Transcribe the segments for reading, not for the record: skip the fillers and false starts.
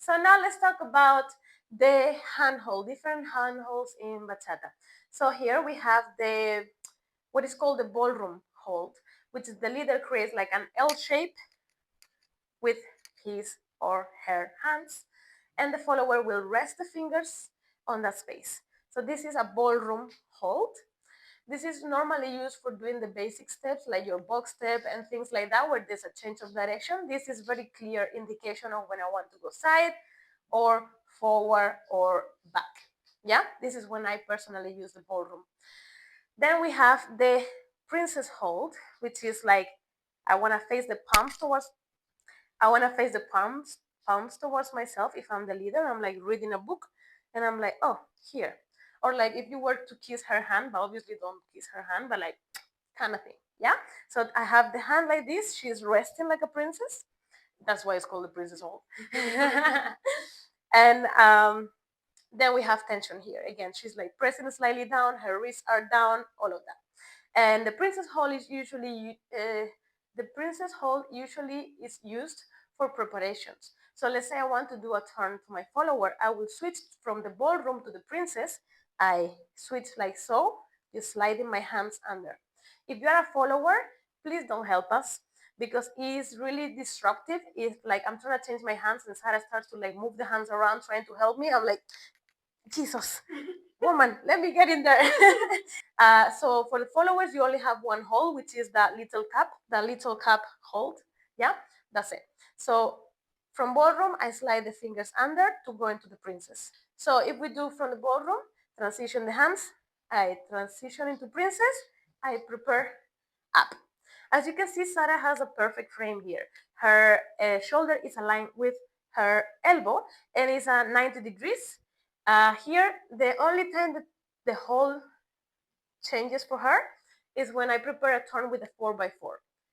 So now let's talk about the handhold, different handholds in bachata. So here we have the what is called the ballroom hold, which is the leader creates like an L shape with his or her hands, and the follower will rest the fingers on that space. So this is a ballroom hold. This is normally used for doing the basic steps like your box step and things like that, where there's a change of direction. This is very clear indication of when I want to go side or forward or back. Yeah, this is when I personally use the ballroom. Then we have the princess hold, which is like I want to face the palms towards I want to face the palms towards myself. If I'm the leader, I'm like reading a book and I'm like, oh, here. Or like if you were to kiss her hand, but obviously don't kiss her hand, but like kind of thing. Yeah. So I have the hand like this. She's resting like a princess. That's why it's called the princess hold. And then we have tension here. Again, she's like pressing slightly down. Her wrists are down. All of that. And the princess hold is usually used for preparations. So let's say I want to do a turn to my follower. I will switch from the ballroom to the princess. I switch like so, just sliding my hands under. If you are a follower, please don't help us because it's really disruptive. If like I'm trying to change my hands and Sarah starts to like move the hands around trying to help me, I'm like, Jesus, woman, let me get in there. So for the followers, you only have one hold, which is that little cap hold. Yeah, that's it. So from ballroom, I slide the fingers under to go into the princess. So if we do from the ballroom, transition the hands, I transition into princess, I prepare up. As you can see, Sarah has a perfect frame here. Her shoulder is aligned with her elbow and is 90 degrees. Here, the only time that the whole changes for her is when I prepare a turn with a 4x4.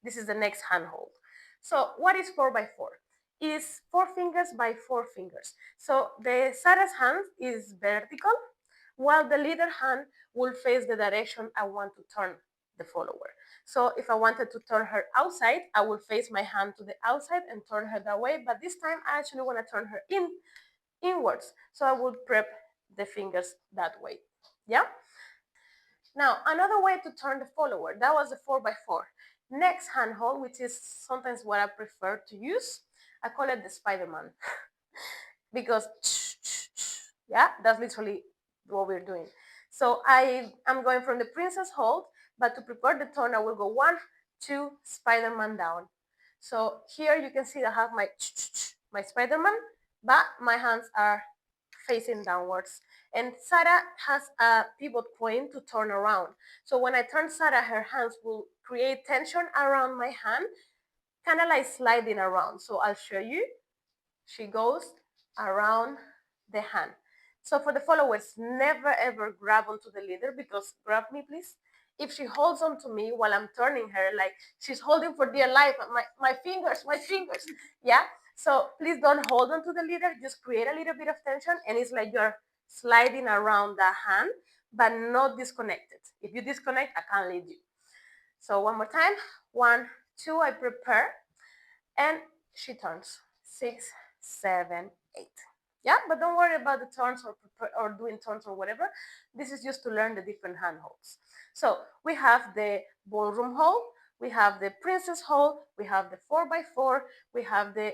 This is the next handhold. So what is 4x4? Is 4 fingers by 4 fingers. So the Sarah's hand is vertical, while the leader hand will face the direction I want to turn the follower. So if I wanted to turn her outside, I will face my hand to the outside and turn her that way. But this time I actually want to turn her inwards. So I will prep the fingers that way. Yeah? Now, another way to turn the follower, that was the 4x4. Next handhold, which is sometimes what I prefer to use, I call it the Spider-Man because yeah, that's literally what we're doing. So I'm going from the princess hold, but to prepare the turn, I will go 1, 2, Spider-Man down. So here you can see I have my Spider-Man, but my hands are facing downwards. And Sarah has a pivot point to turn around. So when I turn Sarah, her hands will create tension around my hand, kind of like sliding around. So I'll show you. She goes around the hand. So for the followers, never ever grab onto the leader because grab me, please. If she holds on to me while I'm turning her, like she's holding for dear life, my fingers. Yeah. So please don't hold on to the leader. Just create a little bit of tension, and it's like you're sliding around the hand, but not disconnected. If you disconnect, I can't lead you. So one more time. 1, 2, I prepare, and she turns. 6, 7, 8. Yeah, but don't worry about the turns or doing turns or whatever. This is just to learn the different handholds. So we have the ballroom hold, we have the princess hold, we have the 4x4, we have the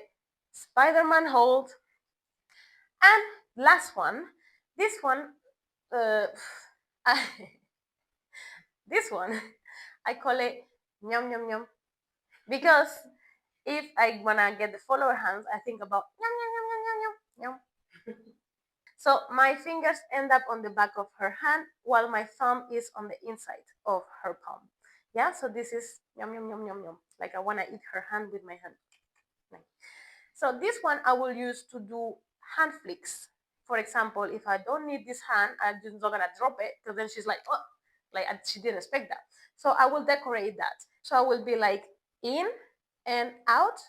Spider-Man hold, and last one, this one, uh, I, this one, I call it nyam nyam nyam because if I wanna get the follower hands, I think about nyam nyam nyam nyam nyam nyam nyam. So my fingers end up on the back of her hand while my thumb is on the inside of her palm. Yeah, so this is yum yum yum yum yum. Like I wanna eat her hand with my hand. So this one I will use to do hand flicks. For example, if I don't need this hand, I'm just not gonna drop it because then she's like, oh, like she didn't expect that. So I will decorate that. So I will be like in and out.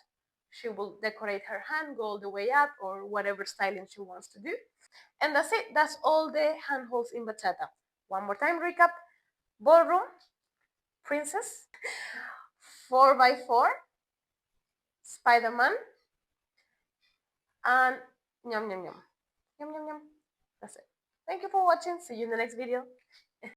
She will decorate her hand, go all the way up, or whatever styling she wants to do. And that's it. That's all the handholds in bachata. One more time recap. Ballroom, princess, 4x4, Spider-Man, and Yum, yum, yum. Yum, yum, yum. That's it. Thank you for watching. See you in the next video.